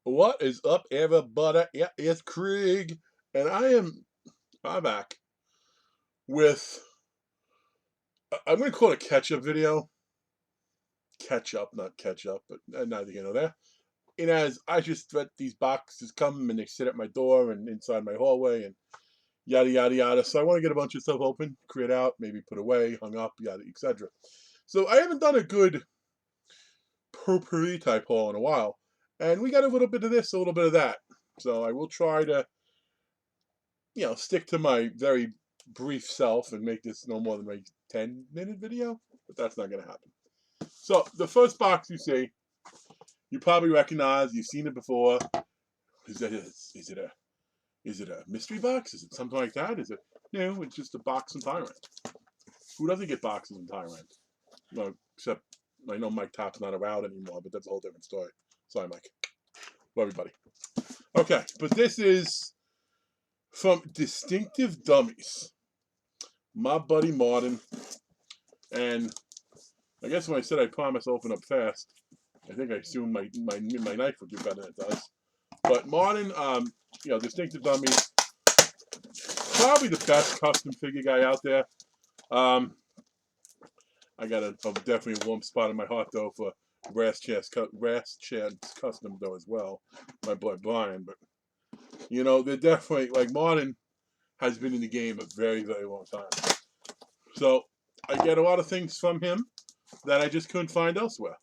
What is up, everybody? Yeah, it's Craig, and I'm back with I'm gonna call it a catch-up video. Catch up, not catch up, but neither here nor there. And as I just let these boxes come and they sit at my door and inside my hallway and yada yada yada. So I want to get a bunch of stuff open, create out, maybe put away, hung up, yada, etc. So I haven't done a good potpourri type haul in a while, and we got a little bit of this, a little bit of that. So I will try to stick to my very brief self and make this no more than a 10-minute video, but that's not going to happen. So the first box you see, you probably recognize, you've seen it before. Is it a mystery box? Is it something like that? Is it no? It's just a box in Thailand. Who doesn't get boxes in Thailand? Well, except I know Mike Top's not around anymore, but that's a whole different story. Sorry, Mike. Love everybody. Okay, but this is from Distinctive Dummies. My buddy Martin, and I guess when I said I promise to open up fast, I think I assumed my knife would do better than it does. But Martin, Distinctive Dummies, probably the best custom figure guy out there. I got definitely a warm spot in my heart though for Brass Chance Custom though as well, my boy Brian. But they're definitely, like, Martin has been in the game a very, very long time. So I get a lot of things from him that I just couldn't find elsewhere.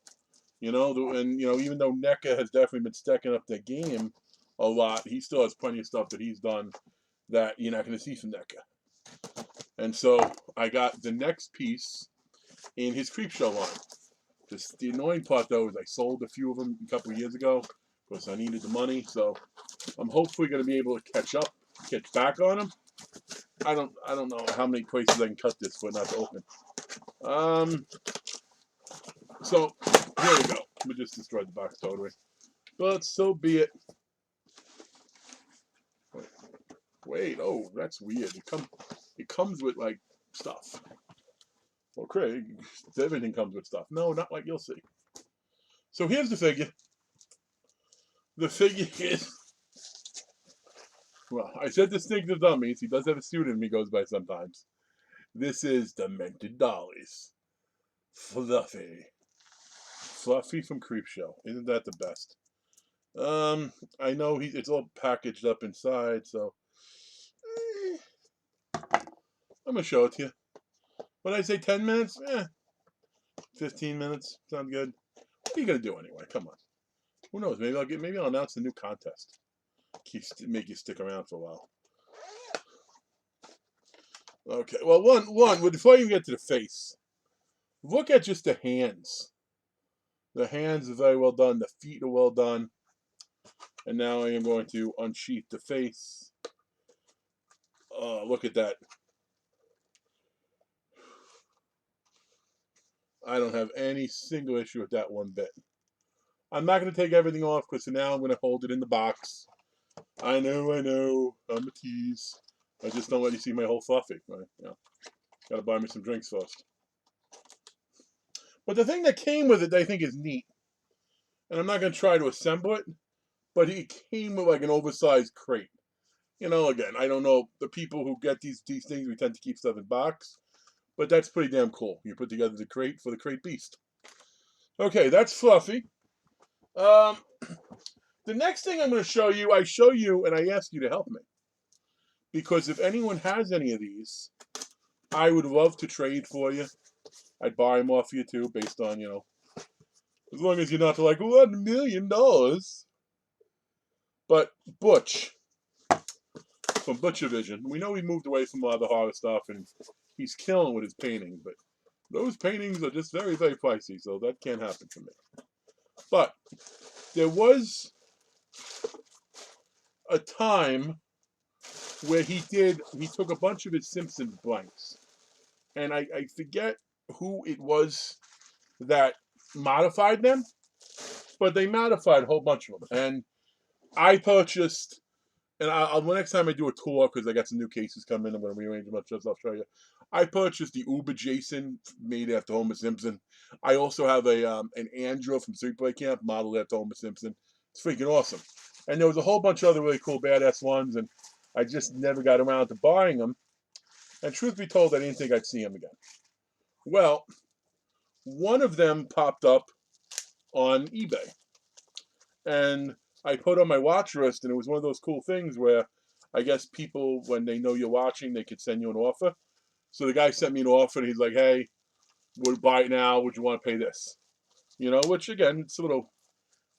Even though NECA has definitely been stacking up their game a lot, he still has plenty of stuff that he's done that you're not going to see from NECA. And so I got the next piece in his Creepshow line. Just the annoying part though is I sold a few of them a couple of years ago because I needed the money. So I'm hopefully going to be able to catch back on them. I don't know how many places I can cut this for not to open. So here we go. We just destroyed the box totally, but so be it. Wait, oh, that's weird. It comes with like stuff. Well, Craig, everything comes with stuff. No, not like you'll see. So here's the figure. The figure is, well, I said Distinctive Dummies. He does have a student he goes by sometimes. This is Demented Dollies. Fluffy. Fluffy from Creepshow. Isn't that the best? I know it's all packaged up inside, so I'm gonna show it to you. When I say 10 minutes, 15 minutes sound good. What are you gonna do anyway? Come on. Who knows? Maybe I'll announce a new contest. Make you stick around for a while. Okay. Well, before you get to the face, look at just the hands. The hands are very well done. The feet are well done. And now I am going to unsheath the face. Look at that. I don't have any single issue with that one bit. I'm not going to take everything off because now I'm going to hold it in the box. I know. I'm a tease. I just don't let you see my whole fluffy. Right? Got to buy me some drinks first. But the thing that came with it that I think is neat, and I'm not going to try to assemble it, but it came with like an oversized crate. Again, I don't know, the people who get these things, we tend to keep stuff in box, but that's pretty damn cool. You put together the crate for the crate beast. Okay, that's Fluffy. The next thing I'm going to show you, and I asked you to help me. Because if anyone has any of these, I would love to trade for you. I'd buy them off you too, based on, as long as you're not like, $1 million. But Butch, from Butcher Vision, we know he moved away from a lot of the horror stuff, and he's killing with his paintings, but those paintings are just very, very pricey, so that can't happen for me. But there was a time where he took a bunch of his Simpsons blanks, and I forget who it was that modified them, but they modified a whole bunch of them. And I purchased, and the next time I do a tour, because I got some new cases coming, I'm going to rearrange a bunch of stuff, I'll show you. I purchased the Uber Jason, made after Homer Simpson. I also have an Andrew from Sleepaway Camp, modeled after Homer Simpson. It's freaking awesome. And there was a whole bunch of other really cool badass ones, and I just never got around to buying them. And truth be told, I didn't think I'd see them again. Well, one of them popped up on eBay, and I put on my watch list, and it was one of those cool things where I guess people, when they know you're watching, they could send you an offer. So the guy sent me an offer, and he's like, "Hey, we'll buy it now. Would you want to pay this?" You know, which again, it's a little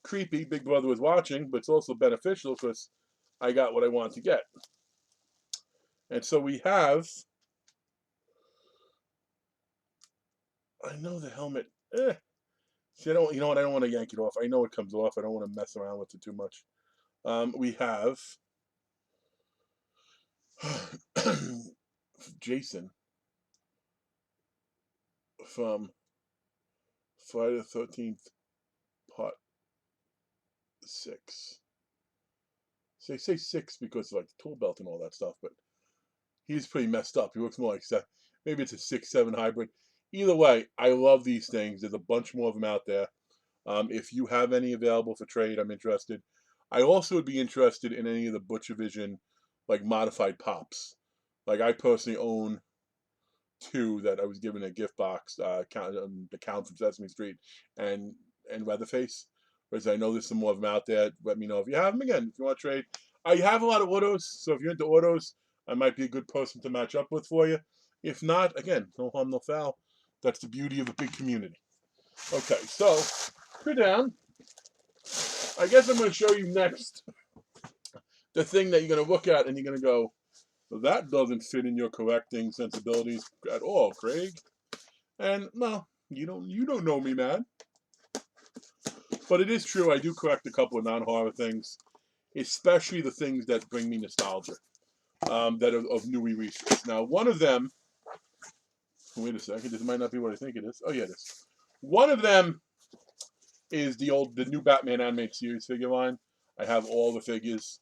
creepy. Big Brother was watching, but it's also beneficial because I got what I wanted to get. And so we have. I know the helmet. See, I don't. You know what? I don't want to yank it off. I know it comes off. I don't want to mess around with it too much. We have Jason from Friday the 13th, Part 6. So I say 6 because of like the tool belt and all that stuff, but he's pretty messed up. He looks more like maybe it's a 6-7 hybrid. Either way, I love these things. There's a bunch more of them out there. If you have any available for trade, I'm interested. I also would be interested in any of the Butcher Vision, like modified pops. Like I personally own 2 that I was given a gift box. The Count from Sesame Street and Leatherface. Whereas I know there's some more of them out there. Let me know if you have them. Again, if you want to trade. I have a lot of autos, so if you're into autos, I might be a good person to match up with for you. If not, again, no harm, no foul. That's the beauty of a big community. Okay, so go down. I guess I'm going to show you next the thing that you're going to look at and you're going to go, well, that doesn't fit in your collecting sensibilities at all, Craig. And well, you don't know me, man. But it is true. I do collect a couple of non-horror things, especially the things that bring me nostalgia, that are of new releases. Now, one of them. Wait a second. This might not be what I think it is. Oh yeah, it is. One of them is the new Batman animated series figure line. I have all the figures.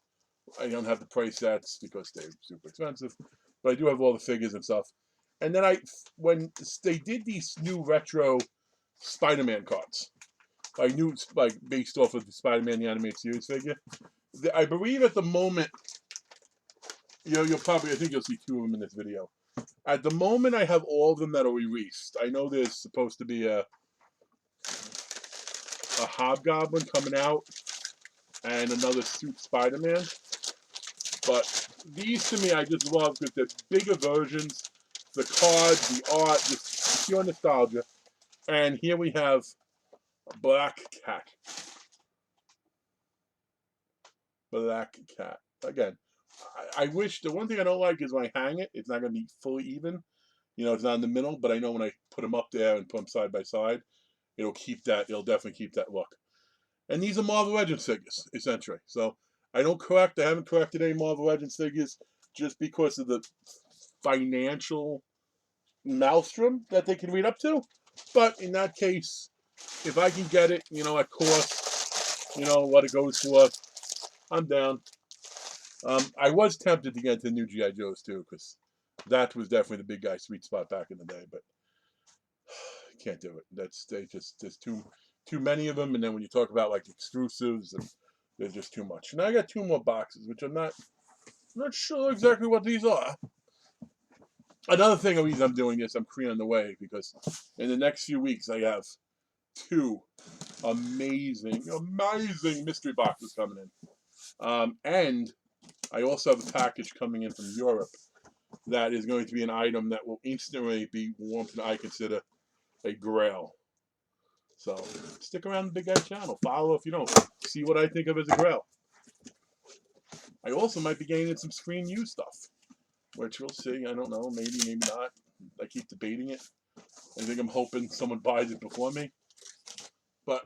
I don't have the price sets because they're super expensive, but I do have all the figures and stuff. And then when they did these new retro Spiderman cards, like based off of the Spider-Man the animated series figure, I believe at the moment, you'll probably, I think you'll see 2 of them in this video. At the moment, I have all of them that are released. I know there's supposed to be a Hobgoblin coming out and another suit Spider-Man. But these to me, I just love because they're bigger versions. The cards, the art, just pure nostalgia. And here we have a Black Cat. Black Cat. Again, I wish, the one thing I don't like is when I hang it, it's not going to be fully even. You know, it's not in the middle, but I know when I put them up there and put them side by side, it'll definitely keep that look. And these are Marvel Legends figures, essentially. So I haven't collected any Marvel Legends figures just because of the financial maelstrom that they can read up to. But in that case, if I can get it, at cost, what it goes for, I'm down. I was tempted to get into new G.I. Joes too, because that was definitely the big guy sweet spot back in the day, but can't do it. There's too many of them, and then when you talk about like exclusives, and there's just too much. Now I got 2 more boxes, which I'm not sure exactly what these are. Another thing, the reason I'm doing this, I'm clearing the way because in the next few weeks I have 2 amazing mystery boxes coming in, and I also have a package coming in from Europe that is going to be an item that will instantly be warm to I consider a grail. So stick around the Big Guy channel. Follow if you don't. See what I think of as a grail. I also might be getting in some Screen U stuff, which we'll see. I don't know. Maybe not. I keep debating it. I think I'm hoping someone buys it before me. But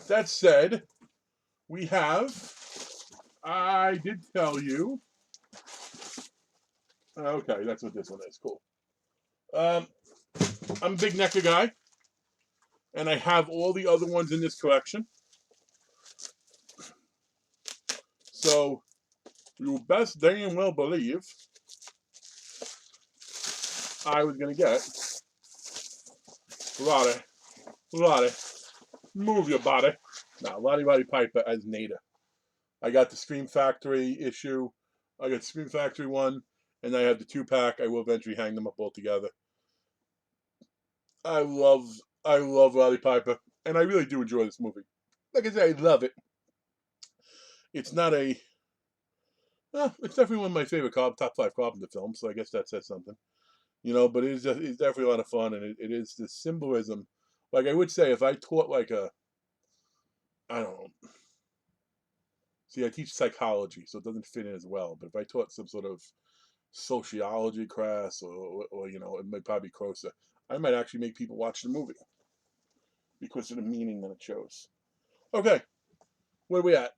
that said, I did tell you. Okay, that's what this one is. Cool. I'm a big NECA guy, and I have all the other ones in this collection. So you best dang well believe I was gonna get Lottie, move your body. Now, Lottie Roddy Piper as Nada. I got the Scream Factory issue. I got Scream Factory 1, and I have the 2-pack. I will eventually hang them up all together. I love Roddy Piper, and I really do enjoy this movie. Like I said, I love it. It's not a... Well, it's definitely one of my favorite top 5 Carpenter films, so I guess that says something. But it's definitely a lot of fun, and it is the symbolism. Like I would say, if I taught like I don't know. See, I teach psychology, so it doesn't fit in as well. But if I taught some sort of sociology class, or it might probably be closer. I might actually make people watch the movie because of the meaning that it shows. Okay, where are we at?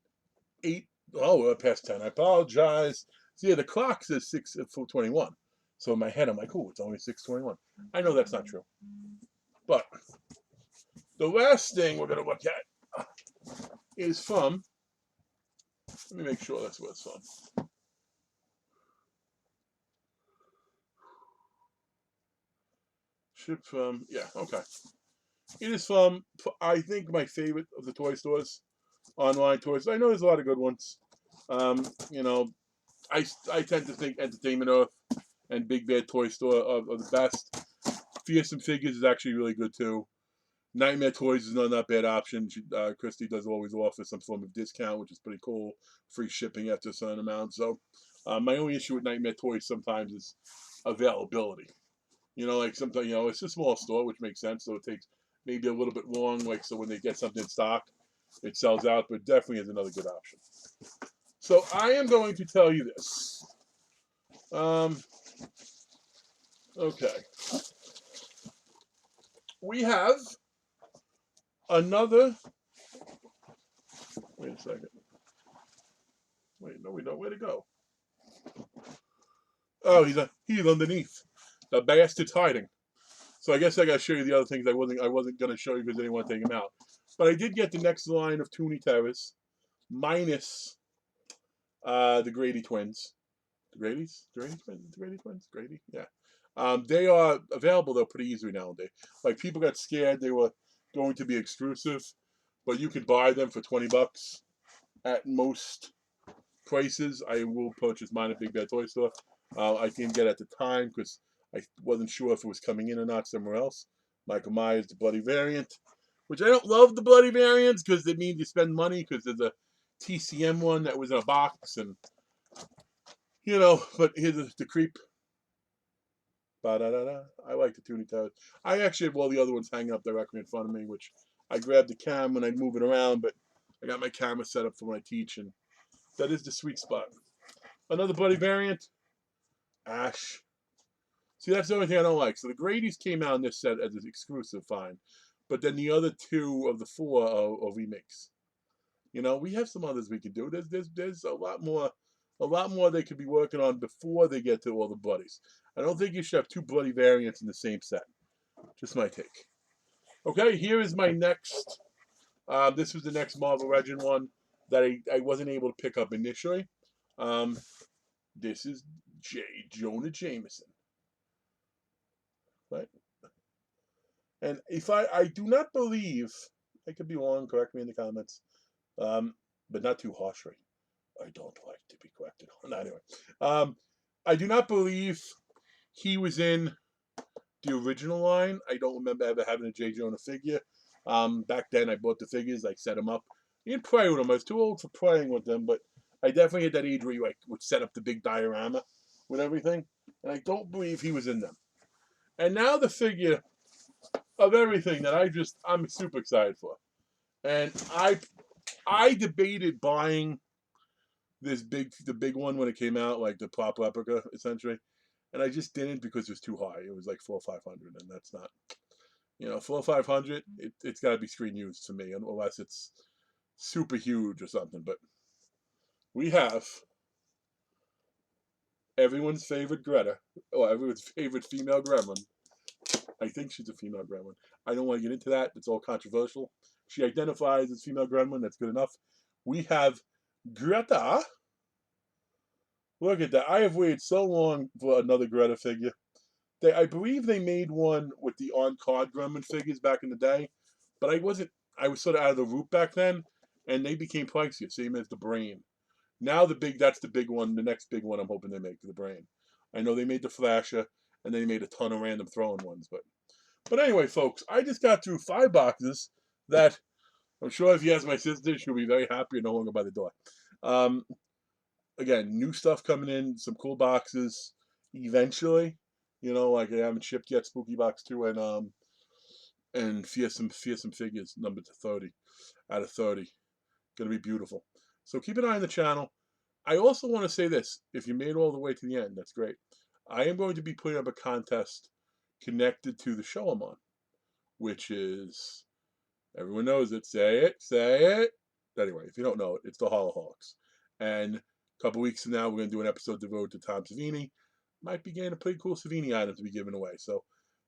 8. Oh, we're past 10. I apologize. See, the clock says 6:21. So in my head, I'm like, oh, it's only 6:21. I know that's not true. But the last thing we're going to look at is from, let me make sure that's what it's from. Ship from, yeah, okay. It is from, I think, my favorite of the toy stores, online toys. I know there's a lot of good ones. I tend to think Entertainment Earth and Big Bad Toy Store are the best. Fearsome Figures is actually really good too. Nightmare Toys is not that bad option. Christy does always offer some form of discount, which is pretty cool. Free shipping after a certain amount. So my only issue with Nightmare Toys sometimes is availability. Like sometimes, it's a small store, which makes sense. So it takes maybe a little bit long. Like, so when they get something in stock, it sells out, but definitely is another good option. So I am going to tell you this. Okay. We have another. Wait a second. Wait, no, we don't. Where'd it go? Oh, he's underneath. The bastard's hiding. So I guess I gotta show you the other things I wasn't gonna show you because I didn't want to take them out. But I did get the next line of Toonie Terrors, minus the Grady twins. The Grady's? Grady twins? The Grady twins? Grady? Yeah. They are available though pretty easily nowadays. Like people got scared they were going to be exclusive, but you could buy them for $20 at most places. I will purchase mine at Big Bad Toy Store. I didn't get at the time because I wasn't sure if it was coming in or not somewhere else. Michael Myers, the bloody variant, which I don't love the bloody variants because it means you spend money because there's a TCM one that was in a box and but here's the creep. Ba-da-da-da. I like the Toonie Towers. I actually have all the other ones hanging up directly in front of me, which I grabbed the cam and I'd move it around, but I got my camera set up for when I teach, and that is the sweet spot. Another bloody variant, Ash. See, that's the only thing I don't like. So the Grady's came out in this set as an exclusive, fine. But then the other 2 of the 4 are remakes. We have some others we could do. There's a lot more they could be working on before they get to all the bloodies. I don't think you should have 2 bloody variants in the same set. Just my take. Okay, here is my next. This was the next Marvel Legend one that I wasn't able to pick up initially. This is J. Jonah Jameson. Right? And if I do not believe, I could be wrong, correct me in the comments, but not too harshly. I don't like to be corrected. No, anyway, I do not believe he was in the original line. I don't remember ever having a J. Jonah figure. Back then, I bought the figures. I set them up. You didn't play with them. I was too old for playing with them, but I definitely had that age where you would set up the big diorama with everything. And I don't believe he was in them. And now the figure of everything that I'm super excited for. And I debated buying the big one when it came out, like the pop replica, essentially. And I just didn't because it was too high. It was like $400 or $500, and that's not, $400 or $500. It's got to be screen used to me, unless it's super huge or something. But we have everyone's favorite Greta, or everyone's favorite female gremlin. I think she's a female gremlin. I don't want to get into that. It's all controversial. She identifies as female gremlin. That's good enough. We have Greta. Look at that. I have waited so long for another Greta figure. I believe they made one with the on-card gremlin figures back in the day, but I wasn't I was sort of out of the root back then, and they became pricier, same as the brain. Now that's the big one. The next big one I'm hoping they make the brain. I know they made the flasher, and they made a ton of random throwing ones, but anyway, folks, I just got through 5 boxes that I'm sure if you ask my sister, she'll be very happy and no longer by the door. Um, Again, new stuff coming in, some cool boxes. Eventually, like I haven't shipped yet. Spooky Box 2 and fearsome figures number to 30 out of 30. Gonna be beautiful. So keep an eye on the channel. I also want to say this: if you made it all the way to the end, that's great. I am going to be putting up a contest connected to the show I'm on, which is, everyone knows it. Say it, say it. Anyway, if you don't know it, it's the Hollowhawks. And a couple weeks from now, we're going to do an episode devoted to Tom Savini. Might be getting a pretty cool Savini item to be given away. So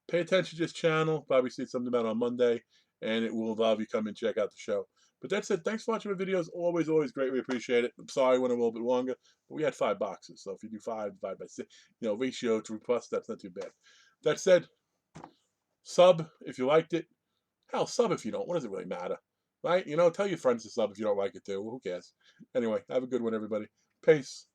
pay attention to this channel. Probably see something about it on Monday, and it will involve you come and check out the show. But that's it. Thanks for watching my videos. Always, always greatly appreciate it. I'm sorry I went a little bit longer, but we had 5 boxes. So if you do 5 divided by 6, ratio 3+, that's not too bad. That said, sub if you liked it. Hell, sub if you don't. What does it really matter? Right? Tell your friends to sub if you don't like it too. Well, who cares? Anyway, have a good one, everybody. Peace.